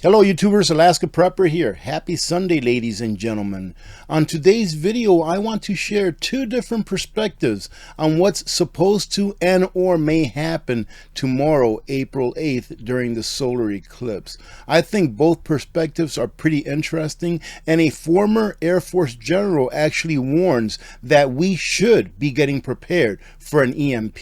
Hello YouTubers, Alaska Prepper here. Happy Sunday, ladies and gentlemen. On today's video, I want to share two different perspectives on what's supposed to and or may happen tomorrow, April 8th, during the solar eclipse. I think both perspectives are pretty interesting, and a former Air Force general actually warns that we should be getting prepared for an EMP.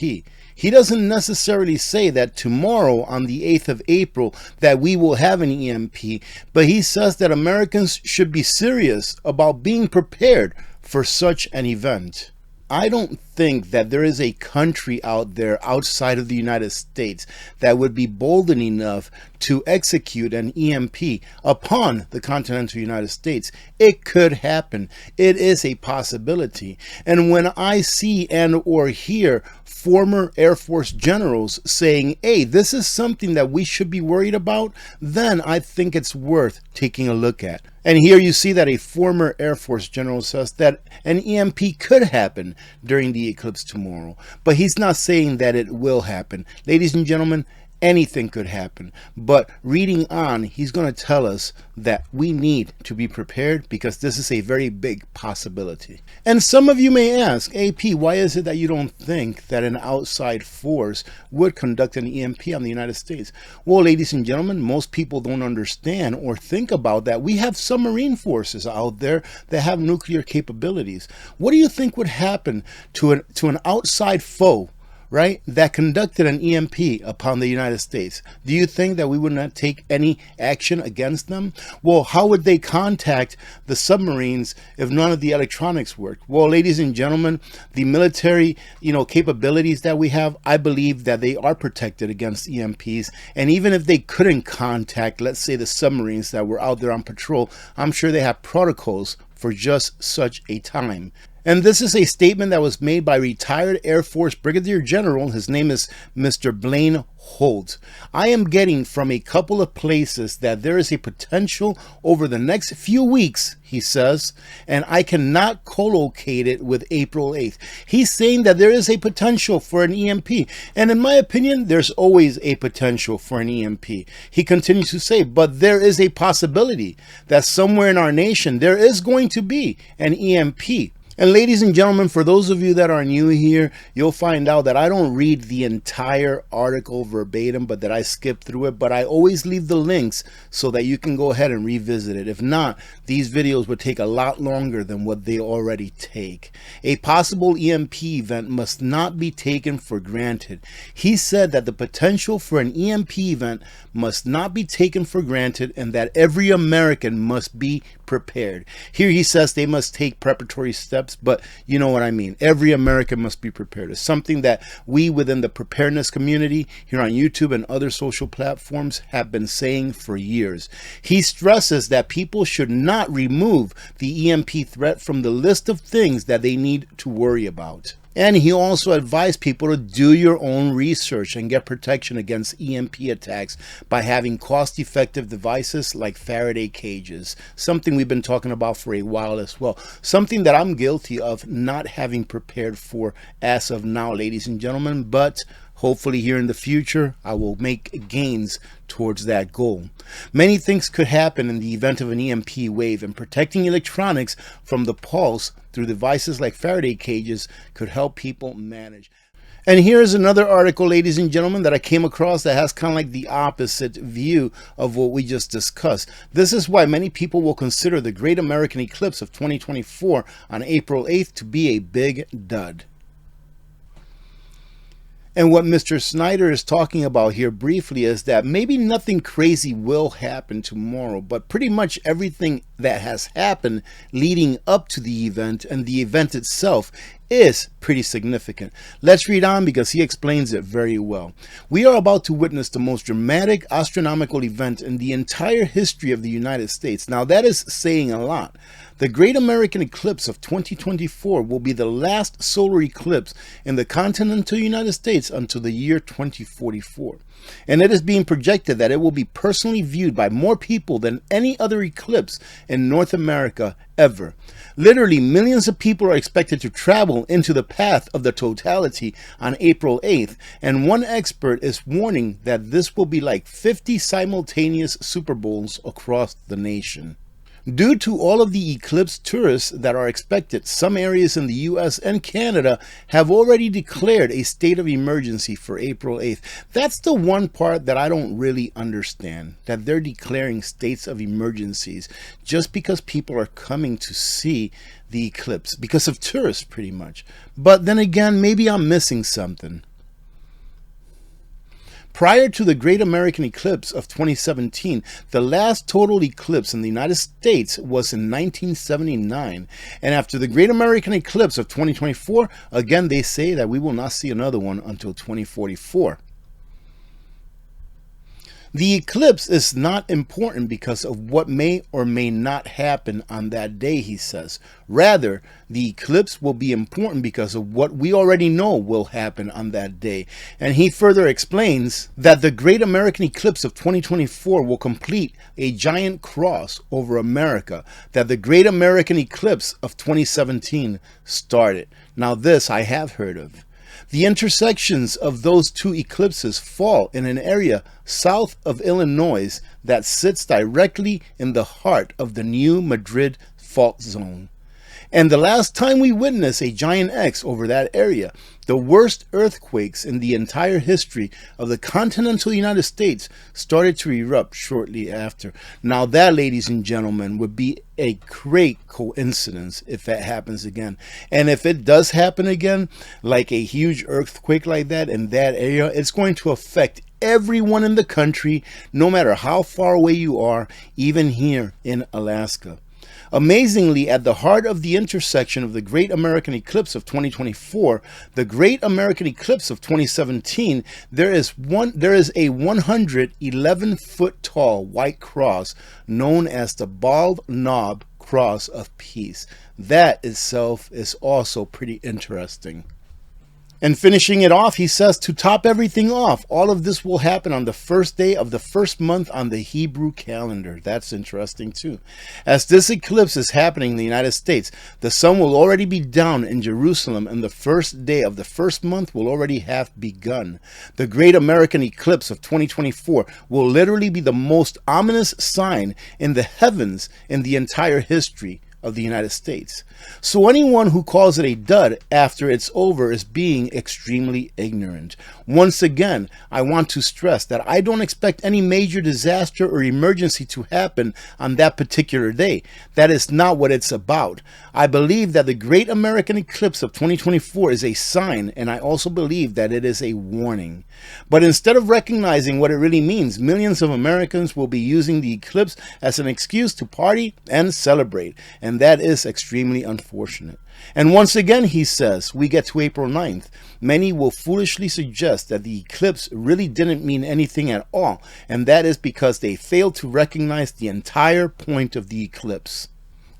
He doesn't necessarily say that tomorrow on the 8th of April that we will have an EMP, but he says that Americans should be serious about being prepared for such an event. I don't think that there is a country out there outside of the United States that would be bold enough to execute an EMP upon the continental United States. It could happen. It is a possibility. And when I see and or hear former Air Force generals saying, hey, this is something that we should be worried about, then I think it's worth taking a look at. And here you see that a former Air Force general says that an EMP could happen during the eclipse tomorrow. But he's not saying that it will happen. Ladies and gentlemen, anything could happen. But reading on, he's going to tell us that we need to be prepared because this is a very big possibility. And some of you may ask, AP, why is it that you don't think that an outside force would conduct an EMP on the United States? Well, ladies and gentlemen, most people don't understand or think about that. We have submarine forces out there that have nuclear capabilities. What do you think would happen to an outside foe, right, that conducted an EMP upon the United States? Do you think that we would not take any action against them? Well, how would they contact the submarines if none of the electronics worked? Well, ladies and gentlemen, the military, capabilities that we have, I believe that they are protected against EMPs. And even if they couldn't contact, let's say, the submarines that were out there on patrol, I'm sure they have protocols for just such a time. And this is a statement that was made by retired Air Force Brigadier General. His name is Mr. Blaine Holt. I am getting from a couple of places that there is a potential over the next few weeks, he says, and I cannot collocate it with April 8th. He's saying that there is a potential for an EMP. And in my opinion, there's always a potential for an EMP. He continues to say, but there is a possibility that somewhere in our nation, there is going to be an EMP. And ladies and gentlemen, for those of you that are new here, you'll find out that I don't read the entire article verbatim, but that I skip through it. But I always leave the links so that you can go ahead and revisit it. If not, these videos would take a lot longer than what they already take. A possible EMP event must not be taken for granted. He said that the potential for an EMP event must not be taken for granted and that every American must be prepared. Here he says they must take preparatory steps, but you know what I mean. Every American must be prepared. It's something that we within the preparedness community here on YouTube and other social platforms have been saying for years. He stresses that people should not remove the EMP threat from the list of things that they need to worry about. And he also advised people to do your own research and get protection against EMP attacks by having cost-effective devices like Faraday cages, something we've been talking about for a while as well, something that I'm guilty of not having prepared for as of now, ladies and gentlemen, but hopefully here in the future, I will make gains towards that goal. Many things could happen in the event of an EMP wave, and protecting electronics from the pulse through devices like Faraday cages could help people manage. And here's another article, ladies and gentlemen, that I came across that has kind of like the opposite view of what we just discussed. This is why many people will consider the Great American Eclipse of 2024 on April 8th to be a big dud. And what Mr. Snyder is talking about here briefly is that maybe nothing crazy will happen tomorrow, but pretty much everything that has happened leading up to the event and the event itself is pretty significant. Let's read on because he explains it very well. We are about to witness the most dramatic astronomical event in the entire history of the United States. Now that is saying a lot. The Great American Eclipse of 2024 will be the last solar eclipse in the continental United States until the year 2044. And it is being projected that it will be personally viewed by more people than any other eclipse in North America ever. Literally, millions of people are expected to travel into the path of the totality on April 8th, and one expert is warning that this will be like 50 simultaneous Super Bowls across the nation. Due to all of the eclipse tourists that are expected, some areas in the US and Canada have already declared a state of emergency for April 8th. That's the one part that I don't really understand, that they're declaring states of emergencies just because people are coming to see the eclipse, because of tourists pretty much. But then again, maybe I'm missing something. Prior to the Great American Eclipse of 2017, the last total eclipse in the United States was in 1979. And after the Great American Eclipse of 2024, again, they say that we will not see another one until 2044. The eclipse is not important because of what may or may not happen on that day, he says. Rather, the eclipse will be important because of what we already know will happen on that day. And he further explains that the Great American Eclipse of 2024 will complete a giant cross over America that the Great American Eclipse of 2017 started. Now this I have heard of. The intersections of those two eclipses fall in an area south of Illinois that sits directly in the heart of the New Madrid fault zone. And the last time we witnessed a giant X over that area, the worst earthquakes in the entire history of the continental United States started to erupt shortly after. Now that, ladies and gentlemen, would be a great coincidence if that happens again. And if it does happen again, like a huge earthquake like that in that area, it's going to affect everyone in the country, no matter how far away you are, even here in Alaska. Amazingly, at the heart of the intersection of the Great American Eclipse of 2024, the Great American Eclipse of 2017, there is a 111-foot tall white cross known as the Bald Knob Cross of Peace. That itself is also pretty interesting. And finishing it off, he says, to top everything off, all of this will happen on the first day of the first month on the Hebrew calendar. That's interesting too. As this eclipse is happening in the United States, the sun will already be down in Jerusalem, and the first day of the first month will already have begun. The Great American Eclipse of 2024 will literally be the most ominous sign in the heavens in the entire history of the United States. So anyone who calls it a dud after it's over is being extremely ignorant. Once again, I want to stress that I don't expect any major disaster or emergency to happen on that particular day. That is not what it's about. I believe that the Great American Eclipse of 2024 is a sign, and I also believe that it is a warning. But instead of recognizing what it really means, millions of Americans will be using the eclipse as an excuse to party and celebrate, and that is extremely unfortunate. And once again, he says, we get to April 9th. Many will foolishly suggest that the eclipse really didn't mean anything at all, and that is because they failed to recognize the entire point of the eclipse.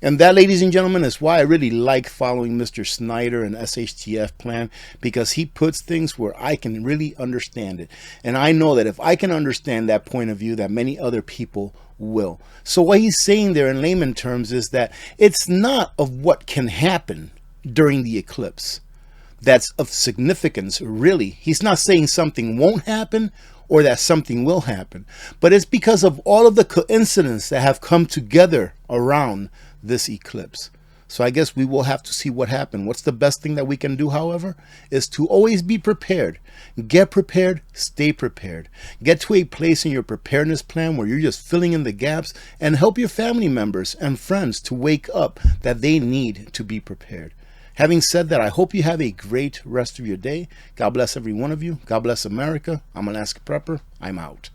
And that, ladies and gentlemen, is why I really like following Mr. Snyder and SHTF plan, because he puts things where I can really understand it. And I know that if I can understand that point of view, that many other people will. So what he's saying there in layman terms is that it's not of what can happen during the eclipse that's of significance, really. He's not saying something won't happen or that something will happen, but it's because of all of the coincidences that have come together around this eclipse. So I guess we will have to see what happens. What's the best thing that we can do, however, is to always be prepared. Get prepared, stay prepared. Get to a place in your preparedness plan where you're just filling in the gaps, and help your family members and friends to wake up that they need to be prepared. Having said that, I hope you have a great rest of your day. God bless every one of you. God bless America. I'm Alaska Prepper. I'm out.